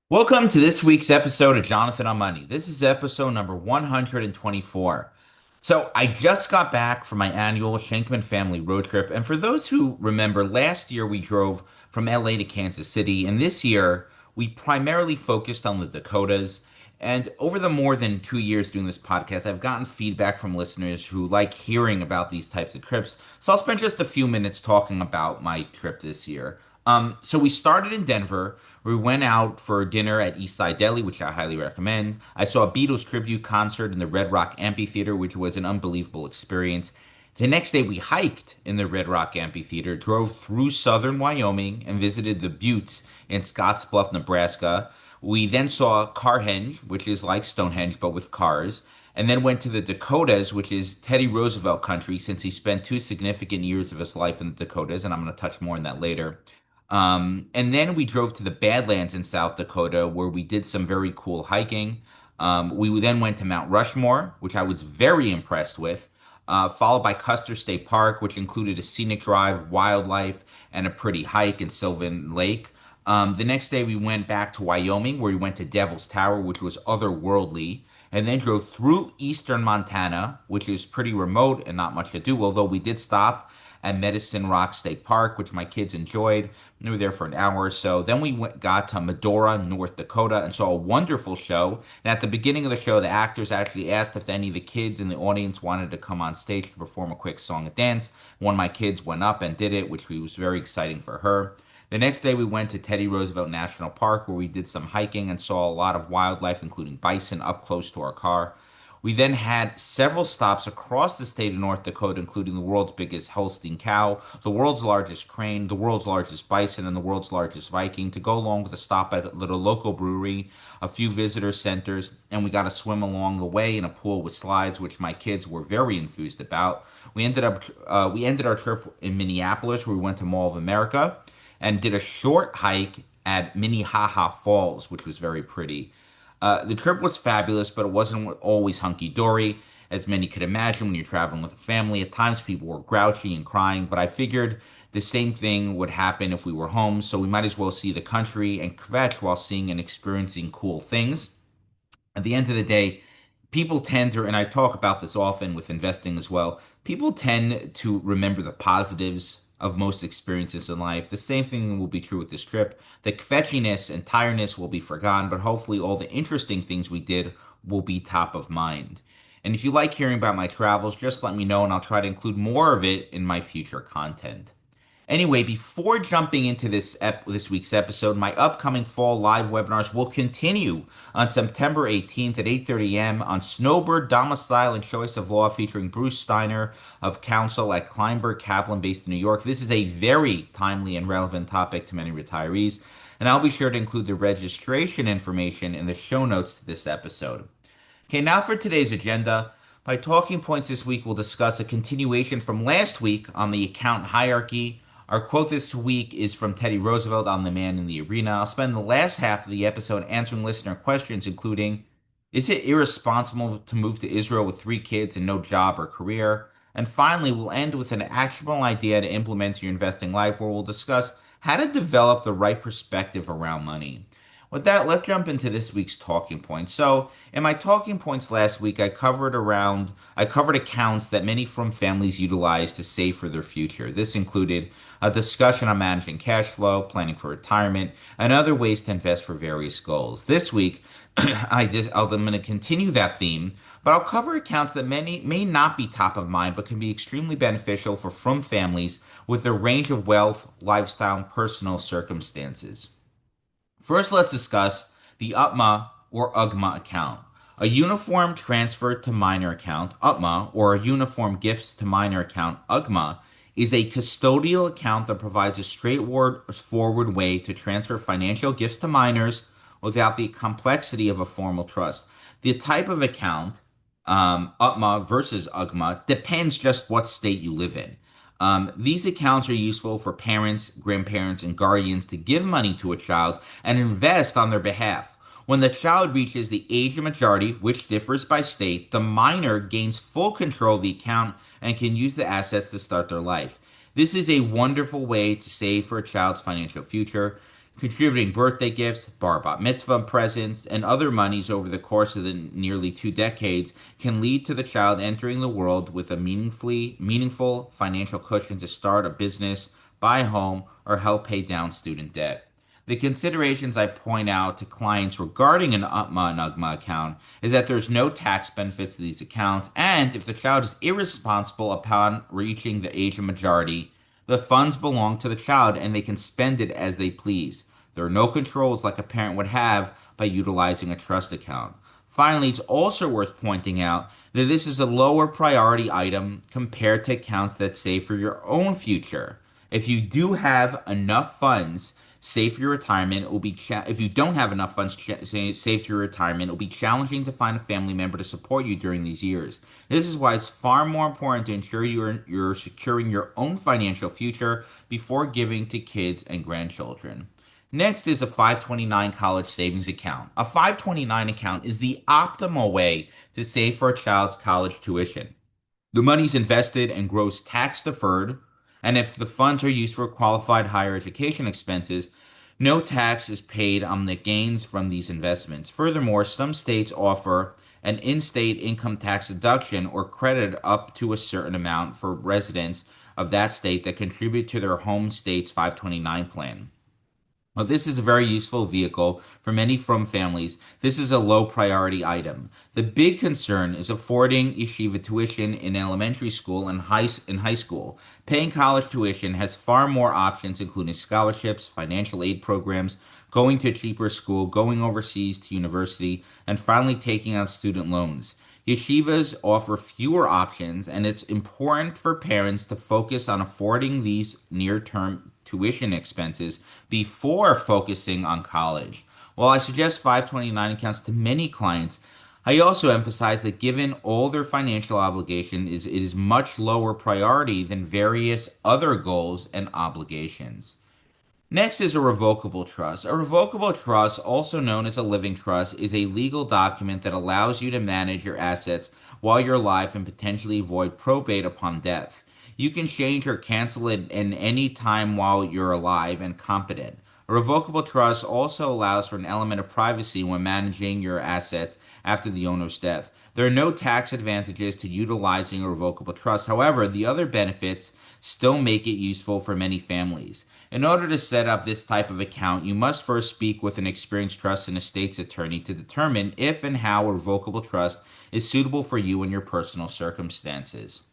Welcome to this week's episode of Jonathan on Money. This is episode number 124. So, I just got back from my annual Shenkman family road trip. And for those who remember, last year we drove from LA to Kansas City. And this year we primarily focused on the Dakotas. And over the more than 2 years doing this podcast, I've gotten feedback from listeners who like hearing about these types of trips. So, I'll spend just a few minutes talking about my trip this year. So we started in Denver. We went out for dinner at Eastside Deli, which I highly recommend. I saw a Beatles tribute concert in the Red Rock Amphitheater, which was an unbelievable experience. The next day, we hiked in the Red Rock Amphitheater, drove through southern Wyoming, and visited the Buttes in Scottsbluff, Nebraska. We then saw Carhenge, which is like Stonehenge, but with cars, and then went to the Dakotas, which is Teddy Roosevelt country, since he spent two significant years of his life in the Dakotas, and I'm going to touch more on that later. And then we drove to the Badlands in South Dakota, where we did some very cool hiking. We then went to Mount Rushmore, which I was very impressed with, followed by Custer State Park, which included a scenic drive, wildlife, and a pretty hike in Sylvan Lake. The next day, we went back to Wyoming, where we went to Devil's Tower, which was otherworldly, and then drove through eastern Montana, which is pretty remote and not much to do, although we did stop at Medicine Rock State Park, which my kids enjoyed. We were there for an hour or so. Then got to Medora, North Dakota, and saw a wonderful show. And at the beginning of the show, the actors actually asked if any of the kids in the audience wanted to come on stage to perform a quick song and dance. One of my kids went up and did it, which was very exciting for her. The next day, we went to Teddy Roosevelt National Park, where we did some hiking and saw a lot of wildlife, including bison, up close to our car. We then had several stops across the state of North Dakota, including the world's biggest Holstein cow, the world's largest crane, the world's largest bison, and the world's largest Viking, to go along with a stop at a little local brewery, a few visitor centers, and we got to swim along the way in a pool with slides, which my kids were very enthused about. We ended our trip in Minneapolis, where we went to Mall of America and did a short hike at Minnehaha Falls, which was very pretty. The trip was fabulous, but it wasn't always hunky dory, as many could imagine when you're traveling with a family. At times, people were grouchy and crying, but I figured the same thing would happen if we were home, so we might as well see the country and kvetch while seeing and experiencing cool things. At the end of the day, people tend to, and I talk about this often with investing as well, people tend to remember the positives of most experiences in life. The same thing will be true with this trip. The kvetchiness and tiredness will be forgotten, but hopefully all the interesting things we did will be top of mind. And if you like hearing about my travels, just let me know and I'll try to include more of it in my future content. Anyway, before jumping into this week's episode, my upcoming fall live webinars will continue on September 18th at 8:30 a.m. on Snowbird Domicile and Choice of Law, featuring Bruce Steiner of counsel at Kleinberg Kaplan, based in New York. This is a very timely and relevant topic to many retirees, and I'll be sure to include the registration information in the show notes to this episode. Okay, now for today's agenda. My talking points this week will discuss a continuation from last week on the account hierarchy. Our quote this week is from Teddy Roosevelt on The Man in the Arena. I'll spend the last half of the episode answering listener questions, including: is it irresponsible to move to Israel with three kids and no job or career? And finally, we'll end with an actionable idea to implement in your investing life, where we'll discuss how to develop the right perspective around money. With that, let's jump into this week's talking points. So, in my talking points last week, I covered accounts that many from families utilize to save for their future. This included a discussion on managing cash flow, planning for retirement, and other ways to invest for various goals. This week, I'm going to continue that theme, but I'll cover accounts that many may not be top of mind, but can be extremely beneficial for from families with a range of wealth, lifestyle, and personal circumstances. First, let's discuss the UTMA or UGMA account. A uniform transfer to minor account, UTMA, or a uniform gifts to minor account, UGMA, is a custodial account that provides a straightforward way to transfer financial gifts to minors without the complexity of a formal trust. The type of account, UTMA versus UGMA, depends just what state you live in. These accounts are useful for parents, grandparents, and guardians to give money to a child and invest on their behalf. When the child reaches the age of majority, which differs by state, the minor gains full control of the account and can use the assets to start their life. This is a wonderful way to save for a child's financial future. Contributing birthday gifts, bar bat mitzvah presents, and other monies over the course of the nearly 2 decades can lead to the child entering the world with a meaningful financial cushion to start a business, buy a home, or help pay down student debt. The considerations I point out to clients regarding an UTMA and UGMA account is that there's no tax benefits to these accounts, and if the child is irresponsible upon reaching the age of majority, the funds belong to the child and they can spend it as they please. There are no controls like a parent would have by utilizing a trust account. Finally, it's also worth pointing out that this is a lower priority item compared to accounts that save for your own future. If you do have enough funds saved for your retirement, it will be if you don't have enough funds saved for your retirement, it will be challenging to find a family member to support you during these years. This is why it's far more important to ensure you're securing your own financial future before giving to kids and grandchildren. Next is a 529 college savings account. A 529 account is the optimal way to save for a child's college tuition. The money's invested and grows tax deferred, and if the funds are used for qualified higher education expenses, no tax is paid on the gains from these investments. Furthermore, some states offer an in-state income tax deduction or credit up to a certain amount for residents of that state that contribute to their home state's 529 plan. Well, this is a very useful vehicle for many frum families. This is a low priority item. The big concern is affording yeshiva tuition in elementary school and high school. Paying college tuition has far more options, including scholarships, financial aid programs, going to a cheaper school, going overseas to university, and finally taking out student loans. Yeshivas offer fewer options, and it's important for parents to focus on affording these near-term tuition expenses before focusing on college. While I suggest 529 accounts to many clients, I also emphasize that given all their financial obligation, it is much lower priority than various other goals and obligations. Next is a revocable trust. A revocable trust, also known as a living trust, is a legal document that allows you to manage your assets while you're alive and potentially avoid probate upon death. You can change or cancel it in any time while you're alive and competent. A revocable trust also allows for an element of privacy when managing your assets after the owner's death. There are no tax advantages to utilizing a revocable trust. However, the other benefits still make it useful for many families. In order to set up this type of account, you must first speak with an experienced trust and estates attorney to determine if and how a revocable trust is suitable for you and your personal circumstances.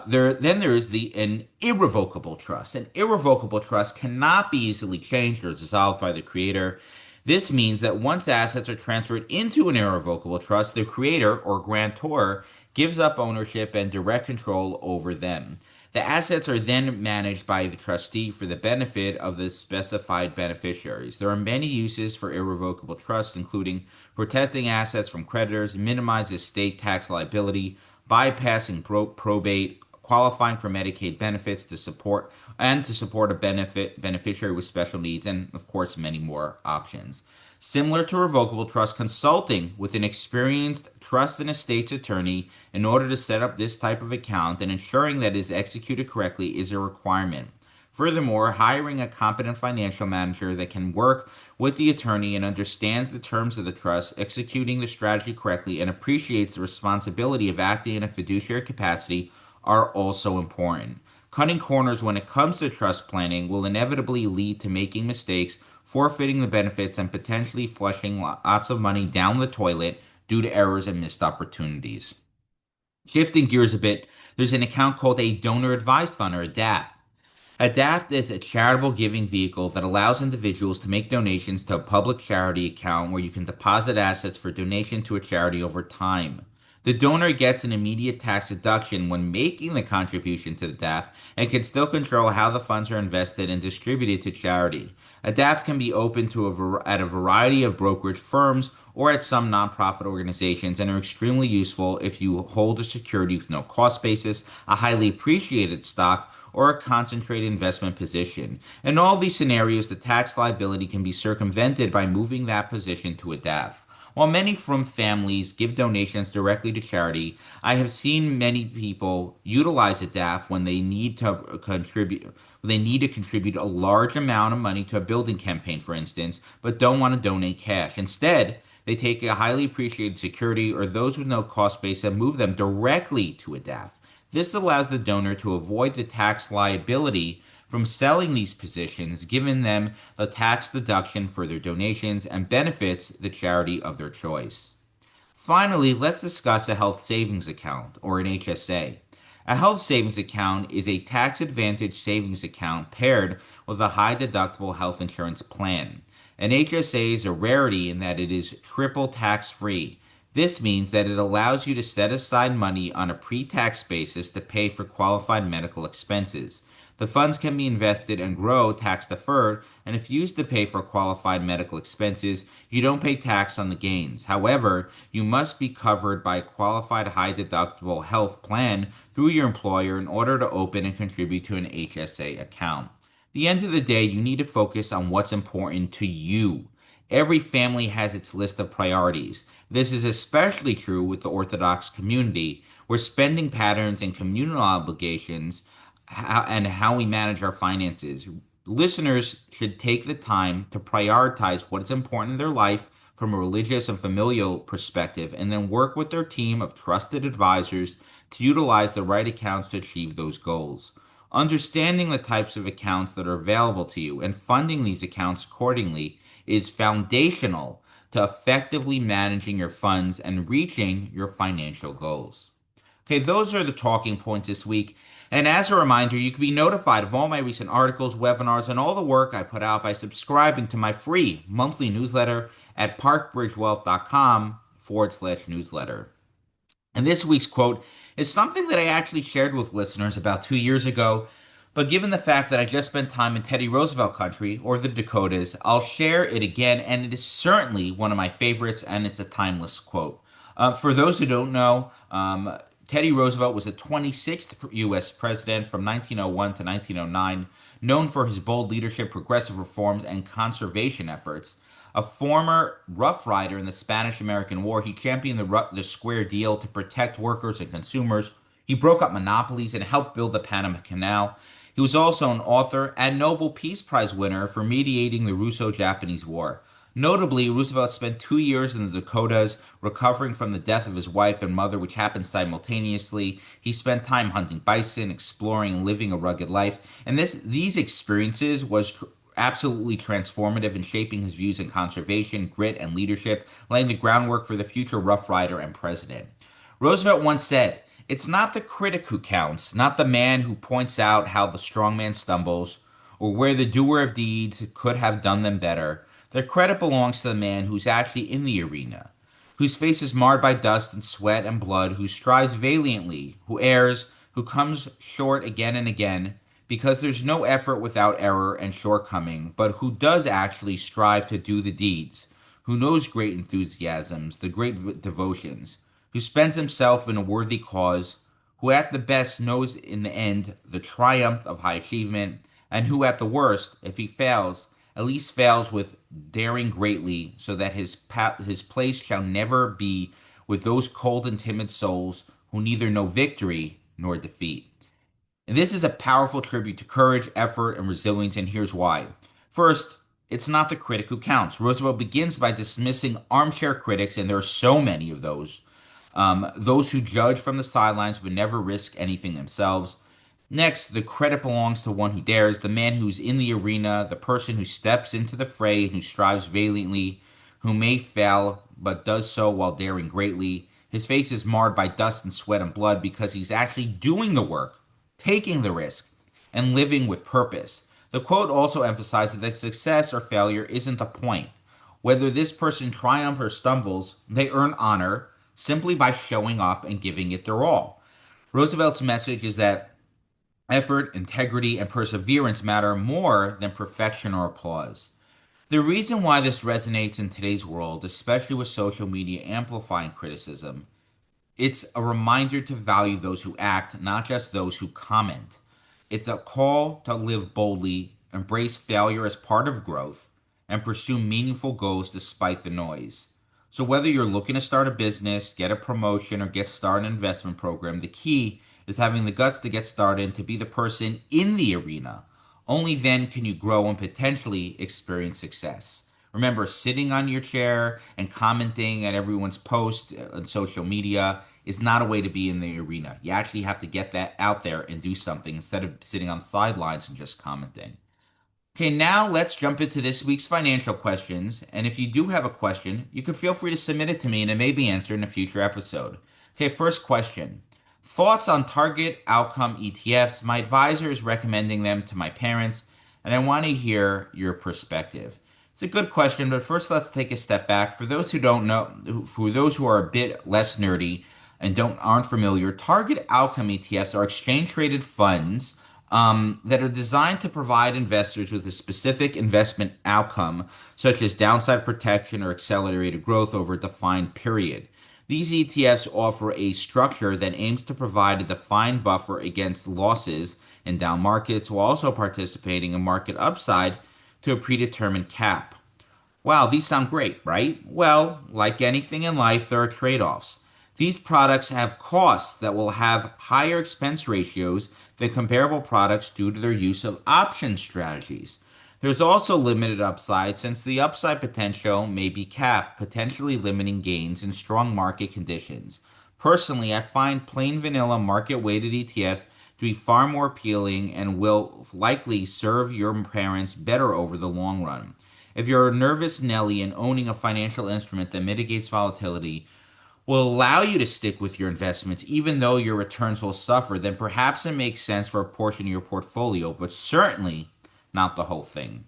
There is an irrevocable trust. An irrevocable trust cannot be easily changed or dissolved by the creator. This means that once assets are transferred into an irrevocable trust, the creator or grantor gives up ownership and direct control over them. The assets are then managed by the trustee for the benefit of the specified beneficiaries. There are many uses for irrevocable trust, including protecting assets from creditors, minimizing estate tax liability, bypassing probate, qualifying for Medicaid benefits to support a beneficiary with special needs, and of course many more options. Similar to revocable trust, consulting with an experienced trust and estates attorney in order to set up this type of account and ensuring that it is executed correctly is a requirement. Furthermore, hiring a competent financial manager that can work with the attorney and understands the terms of the trust, executing the strategy correctly, and appreciates the responsibility of acting in a fiduciary capacity are also important. Cutting corners when it comes to trust planning will inevitably lead to making mistakes, forfeiting the benefits, and potentially flushing lots of money down the toilet due to errors and missed opportunities. Shifting gears a bit, there's an account called a donor advised fund, or a DAF. A DAF is a charitable giving vehicle that allows individuals to make donations to a public charity account where you can deposit assets for donation to a charity over time. The donor gets an immediate tax deduction when making the contribution to the DAF and can still control how the funds are invested and distributed to charity. A DAF can be opened at a variety of brokerage firms or at some nonprofit organizations and are extremely useful if you hold a security with no cost basis, a highly appreciated stock, or a concentrated investment position. In all these scenarios, the tax liability can be circumvented by moving that position to a DAF. While many from families give donations directly to charity, I have seen many people utilize a DAF when they need to contribute a large amount of money to a building campaign, for instance, but don't want to donate cash. Instead, they take a highly appreciated security or those with no cost base and move them directly to a DAF. This allows the donor to avoid the tax liability from selling these positions, giving them the tax deduction for their donations and benefits the charity of their choice. Finally, let's discuss a health savings account, or an HSA. A health savings account is a tax advantage savings account paired with a high deductible health insurance plan. An HSA is a rarity in that it is triple tax free. This means that it allows you to set aside money on a pre tax basis to pay for qualified medical expenses. The funds can be invested and grow tax deferred, and if used to pay for qualified medical expenses, you don't pay tax on the gains. However, you must be covered by a qualified high deductible health plan through your employer in order to open and contribute to an HSA account. At the end of the day, you need to focus on what's important to you. Every family has its list of priorities. This is especially true with the Orthodox community, where spending patterns and communal obligations and how we manage our finances. Listeners should take the time to prioritize what is important in their life from a religious and familial perspective, and then work with their team of trusted advisors to utilize the right accounts to achieve those goals. Understanding the types of accounts that are available to you and funding these accounts accordingly is foundational to effectively managing your funds and reaching your financial goals. Okay, those are the talking points this week. And as a reminder, you can be notified of all my recent articles, webinars, and all the work I put out by subscribing to my free monthly newsletter at parkbridgewealth.com/newsletter. And this week's quote is something that I actually shared with listeners about 2 years ago. But given the fact that I just spent time in Teddy Roosevelt country, or the Dakotas, I'll share it again, and it is certainly one of my favorites, and it's a timeless quote. For those who don't know, Teddy Roosevelt was the 26th U.S. president from 1901 to 1909, known for his bold leadership, progressive reforms, and conservation efforts. A former Rough Rider in the Spanish-American War, he championed the Square Deal to protect workers and consumers. He broke up monopolies and helped build the Panama Canal. He was also an author and Nobel Peace Prize winner for mediating the Russo-Japanese War. Notably, Roosevelt spent 2 years in the Dakotas recovering from the death of his wife and mother, which happened simultaneously. He spent time hunting bison, exploring, and living a rugged life. And these experiences was absolutely transformative in shaping his views in conservation, grit, and leadership, laying the groundwork for the future Rough Rider and president. Roosevelt once said, "It's not the critic who counts, not the man who points out how the strong man stumbles, or where the doer of deeds could have done them better. The credit belongs to the man who's actually in the arena, whose face is marred by dust and sweat and blood, who strives valiantly, who errs, who comes short again and again, because there's no effort without error and shortcoming, but who does actually strive to do the deeds, who knows great enthusiasms, the great devotions, who spends himself in a worthy cause, who at the best knows in the end the triumph of high achievement, and who at the worst, if he fails, at least fails with daring greatly, so that his place shall never be with those cold and timid souls who neither know victory nor defeat." And this is a powerful tribute to courage, effort, and resilience, and here's why. First, it's not the critic who counts. Roosevelt begins by dismissing armchair critics, and there are so many of those who judge from the sidelines but never risk anything themselves. Next, the credit belongs to one who dares, the man who's in the arena, the person who steps into the fray and who strives valiantly, who may fail but does so while daring greatly. His face is marred by dust and sweat and blood because he's actually doing the work, taking the risk, and living with purpose. The quote also emphasizes that success or failure isn't the point. Whether this person triumphs or stumbles, they earn honor simply by showing up and giving it their all. Roosevelt's message is that effort, integrity, and perseverance matter more than perfection or applause. The reason why this resonates in today's world, especially with social media amplifying criticism, it's a reminder to value those who act, not just those who comment. It's a call to live boldly, embrace failure as part of growth, and pursue meaningful goals despite the noise. So whether you're looking to start a business, get a promotion, or get started in an investment program, the key is having the guts to get started and to be the person in the arena. Only then can you grow and potentially experience success. Remember, sitting on your chair and commenting at everyone's post on social media is not a way to be in the arena. You actually have to get that out there and do something instead of sitting on the sidelines and just commenting. Okay, now let's jump into this week's financial questions. And if you do have a question, you can feel free to submit it to me and it may be answered in a future episode. Okay, first question. Thoughts on target outcome ETFs? My advisor is recommending them to my parents, and I want to hear your perspective. It's a good question, but first let's take a step back. For those who don't know, for those who are a bit less nerdy and aren't familiar, target outcome ETFs are exchange traded funds that are designed to provide investors with a specific investment outcome, such as downside protection or accelerated growth over a defined period. These ETFs offer a structure that aims to provide a defined buffer against losses in down markets while also participating in market upside to a predetermined cap. Wow, these sound great, right? Well, like anything in life, there are trade offs. These products have costs that will have higher expense ratios than comparable products due to their use of option strategies. There's also limited upside since the upside potential may be capped, potentially limiting gains in strong market conditions. Personally, I find plain vanilla market weighted ETFs to be far more appealing and will likely serve your parents better over the long run. If you're a nervous Nelly and owning a financial instrument that mitigates volatility will allow you to stick with your investments even though your returns will suffer, then perhaps it makes sense for a portion of your portfolio, but certainly not the whole thing.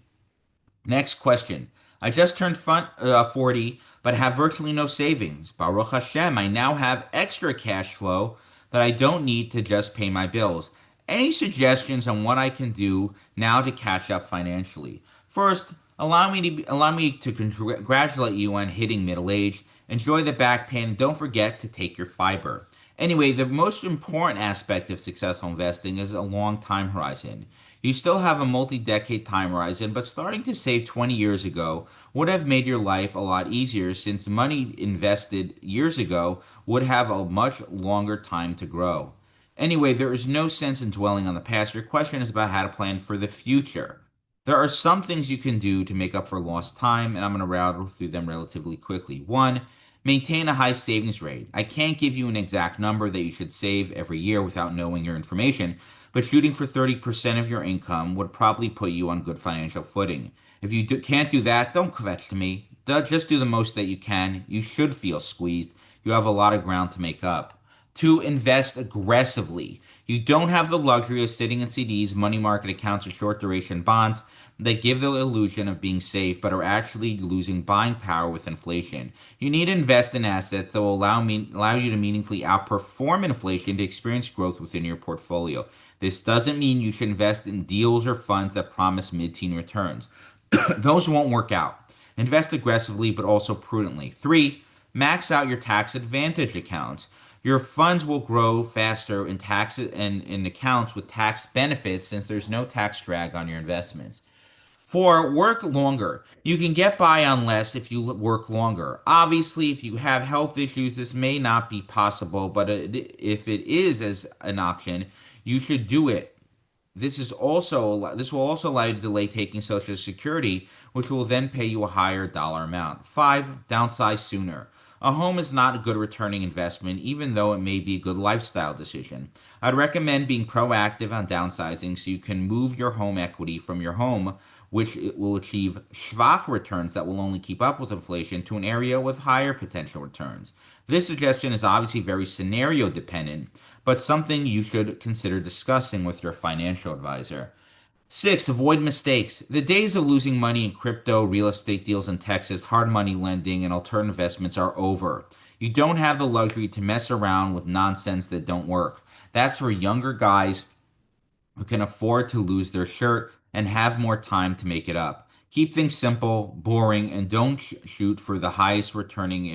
Next question. I just turned 40, but have virtually no savings. Baruch Hashem, I now have extra cash flow that I don't need to just pay my bills. Any suggestions on what I can do now to catch up financially? First, allow me to congratulate you on hitting middle age. Enjoy the back pain and don't forget to take your fiber. Anyway, the most important aspect of successful investing is a long time horizon. You still have a multi-decade time horizon, but starting to save 20 years ago would have made your life a lot easier since money invested years ago would have a much longer time to grow. Anyway, there is no sense in dwelling on the past. Your question is about how to plan for the future. There are some things you can do to make up for lost time, and I'm going to rattle through them relatively quickly. One, maintain a high savings rate. I can't give you an exact number that you should save every year without knowing your information, but shooting for 30% of your income would probably put you on good financial footing. If you can't do that, don't kvetch to me. Just do the most that you can. You should feel squeezed. You have a lot of ground to make up. Two, invest aggressively. You don't have the luxury of sitting in CDs, money market accounts, or short duration bonds that give the illusion of being safe but are actually losing buying power with inflation. You need to invest in assets that will allow you to meaningfully outperform inflation to experience growth within your portfolio. This doesn't mean you should invest in deals or funds that promise mid-teen returns. Those won't work out. Invest aggressively but also prudently. Three, max out your tax advantage accounts. Your funds will grow faster in taxes and in accounts with tax benefits since there's no tax drag on your investments. Four, work longer. You can get by on less if you work longer. Obviously, if you have health issues, this may not be possible, but if it is as an option, you should do it. This will also allow you to delay taking Social Security, which will then pay you a higher dollar amount. Five, downsize sooner. A home is not a good returning investment, even though it may be a good lifestyle decision. I'd recommend being proactive on downsizing so you can move your home equity from your home, which will achieve schwach returns that will only keep up with inflation, to an area with higher potential returns. This suggestion is obviously very scenario dependent, but something you should consider discussing with your financial advisor. Six, avoid mistakes. The days of losing money in crypto, real estate deals in Texas, hard money lending, and alternative investments are over. You don't have the luxury to mess around with nonsense that don't work. That's for younger guys who can afford to lose their shirt and have more time to make it up. Keep things simple, boring, and don't shoot for the highest returning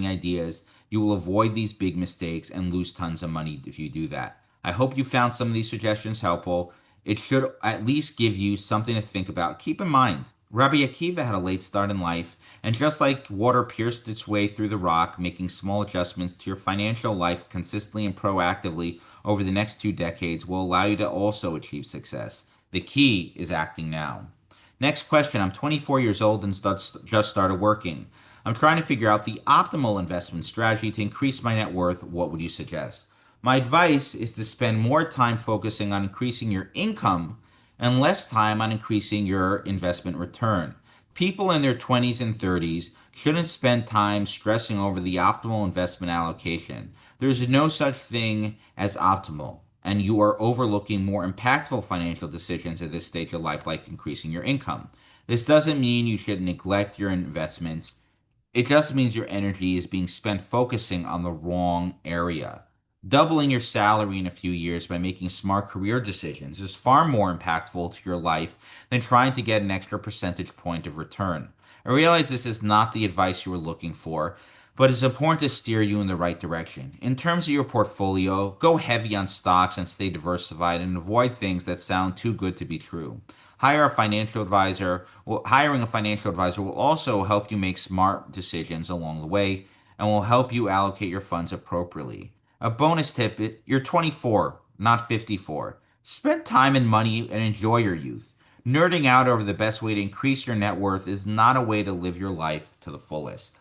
ideas. You will avoid these big mistakes and lose tons of money if you do that. I hope you found some of these suggestions helpful. It should at least give you something to think about. Keep in mind, Rabbi Akiva had a late start in life, and just like water pierced its way through the rock, making small adjustments to your financial life consistently and proactively over the next 2 decades will allow you to also achieve success. The key is acting now. Next question. I'm 24 years old and just started working. I'm trying to figure out the optimal investment strategy to increase my net worth. What would you suggest? My advice is to spend more time focusing on increasing your income and less time on increasing your investment return. People in their 20s and 30s shouldn't spend time stressing over the optimal investment allocation. There is no such thing as optimal, and you are overlooking more impactful financial decisions at this stage of life, like increasing your income. This doesn't mean you should neglect your investments. It just means your energy is being spent focusing on the wrong area. Doubling your salary in a few years by making smart career decisions is far more impactful to your life than trying to get an extra percentage point of return. I realize this is not the advice you were looking for, but it's important to steer you in the right direction. In terms of your portfolio, go heavy on stocks and stay diversified and avoid things that sound too good to be true. Hiring a financial advisor will also help you make smart decisions along the way and will help you allocate your funds appropriately. A bonus tip, you're 24, not 54. Spend time and money and enjoy your youth. Nerding out over the best way to increase your net worth is not a way to live your life to the fullest.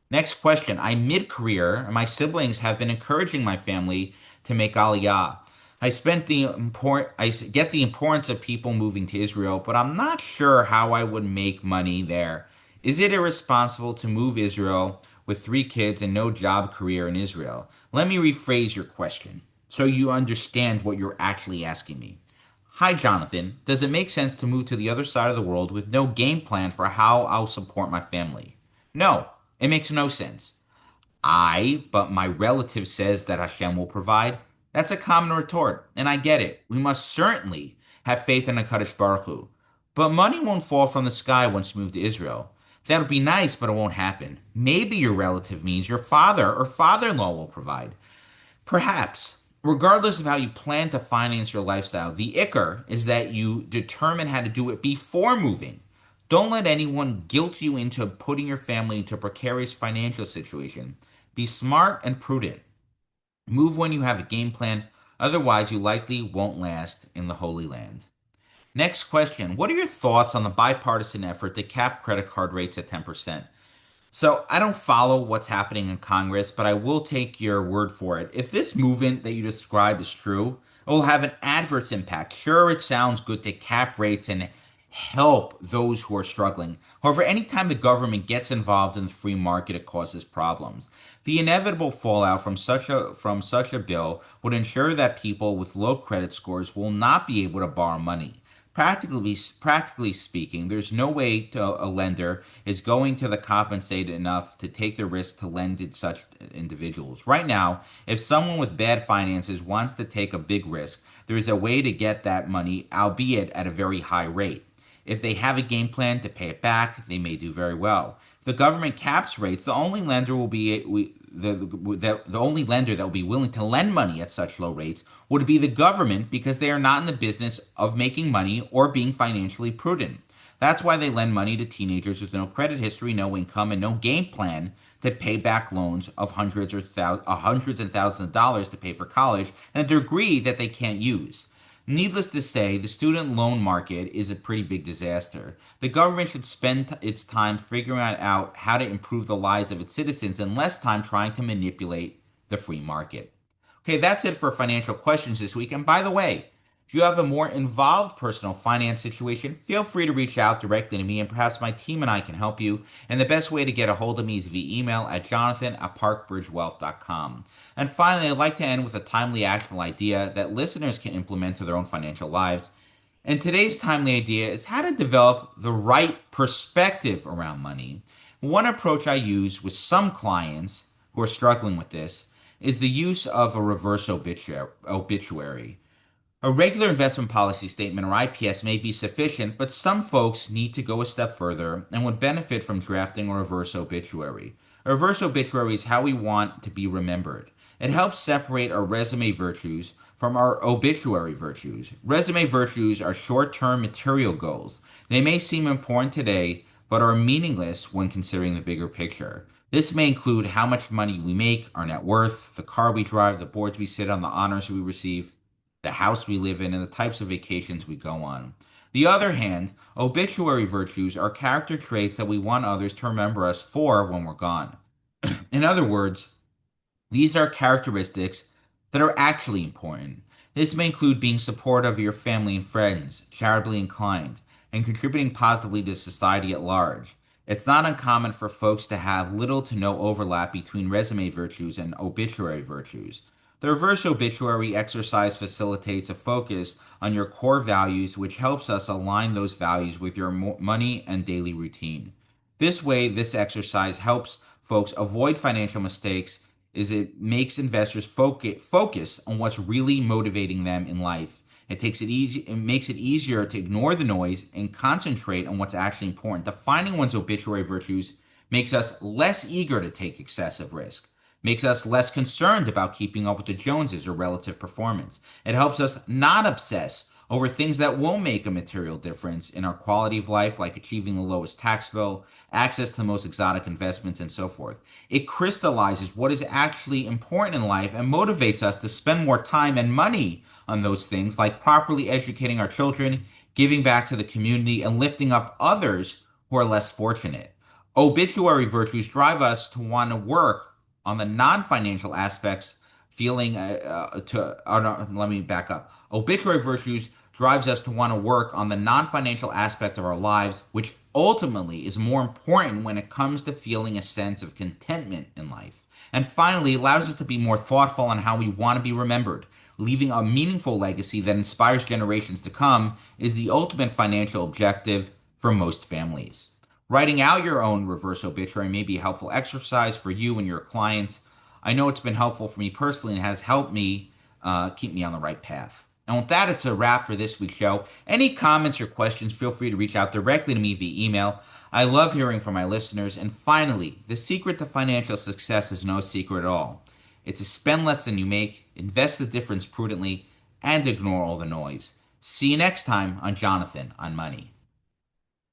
Next question. I'm mid career, and my siblings have been encouraging my family to make Aliyah. I get the importance of people moving to Israel, but I'm not sure how I would make money there. Is it irresponsible to move Israel with 3 kids and no job career in Israel? Let me rephrase your question so you understand what you're actually asking me. Hi, Jonathan. Does it make sense to move to the other side of the world with no game plan for how I'll support my family? No, it makes no sense. But my relative says that Hashem will provide. That's a common retort, and I get it. We must certainly have faith in HaKadosh Baruch Hu. But money won't fall from the sky once you move to Israel. That'll be nice, but it won't happen. Maybe your relative means your father or father-in-law will provide. Perhaps. Regardless of how you plan to finance your lifestyle, the ikar is that you determine how to do it before moving. Don't let anyone guilt you into putting your family into a precarious financial situation. Be smart and prudent. Move when you have a game plan, otherwise, you likely won't last in the Holy Land. Next question. What are your thoughts on the bipartisan effort to cap credit card rates at 10%? So I don't follow what's happening in Congress, but I will take your word for it. If this movement that you describe is true, it will have an adverse impact. Sure, it sounds good to cap rates and help those who are struggling. However, anytime the government gets involved in the free market, it causes problems. The inevitable fallout from such a bill would ensure that people with low credit scores will not be able to borrow money. Practically speaking, there's no way a lender is going to the compensate enough to take the risk to lend to such individuals. Right now, if someone with bad finances wants to take a big risk, there is a way to get that money, albeit at a very high rate. If they have a game plan to pay it back, they may do very well. If the government caps rates, the only lender that will be willing to lend money at such low rates would be the government because they are not in the business of making money or being financially prudent. That's why they lend money to teenagers with no credit history, no income, and no game plan to pay back loans of hundreds and thousands of dollars to pay for college and a degree that they can't use. Needless to say, the student loan market is a pretty big disaster. The government should spend its time figuring out how to improve the lives of its citizens and less time trying to manipulate the free market. Okay, that's it for financial questions this week. And by the way, if you have a more involved personal finance situation, feel free to reach out directly to me and perhaps my team and I can help you. And the best way to get a hold of me is via email at jonathan@parkbridgewealth.com. And finally, I'd like to end with a timely actionable idea that listeners can implement to their own financial lives. And today's timely idea is how to develop the right perspective around money. One approach I use with some clients who are struggling with this is the use of a reverse obituary. A regular investment policy statement or IPS may be sufficient, but some folks need to go a step further and would benefit from drafting a reverse obituary. A reverse obituary is how we want to be remembered. It helps separate our resume virtues from our obituary virtues. Resume virtues are short-term material goals. They may seem important today, but are meaningless when considering the bigger picture. This may include how much money we make, our net worth, the car we drive, the boards we sit on, the honors we receive, the house we live in, and the types of vacations we go on. The other hand, obituary virtues are character traits that we want others to remember us for when we're gone. In other words, these are characteristics that are actually important. This may include being supportive of your family and friends, charitably inclined, and contributing positively to society at large. It's not uncommon for folks to have little to no overlap between resume virtues and obituary virtues. The reverse obituary exercise facilitates a focus on your core values, which helps us align those values with your money and daily routine. This way, this exercise helps folks avoid financial mistakes is it makes investors focus on what's really motivating them in life. It makes it easier to ignore the noise and concentrate on what's actually important. Defining one's obituary virtues makes us less eager to take excessive risk, makes us less concerned about keeping up with the Joneses or relative performance. It helps us not obsess over things that won't make a material difference in our quality of life, like achieving the lowest tax bill, access to the most exotic investments, and so forth. It crystallizes what is actually important in life and motivates us to spend more time and money on those things, like properly educating our children, giving back to the community, and lifting up others who are less fortunate. Obituary virtues drive us to want to work on the non-financial aspects let me back up. Obituary virtues drives us to want to work on the non-financial aspect of our lives, which ultimately is more important when it comes to feeling a sense of contentment in life. And finally, allows us to be more thoughtful on how we want to be remembered. Leaving a meaningful legacy that inspires generations to come is the ultimate financial objective for most families. Writing out your own reverse obituary may be a helpful exercise for you and your clients. I know it's been helpful for me personally and has helped me keep me on the right path. And with that, it's a wrap for this week's show. Any comments or questions, feel free to reach out directly to me via email. I love hearing from my listeners. And finally, the secret to financial success is no secret at all. It's to spend less than you make, invest the difference prudently, and ignore all the noise. See you next time on Jonathan on Money.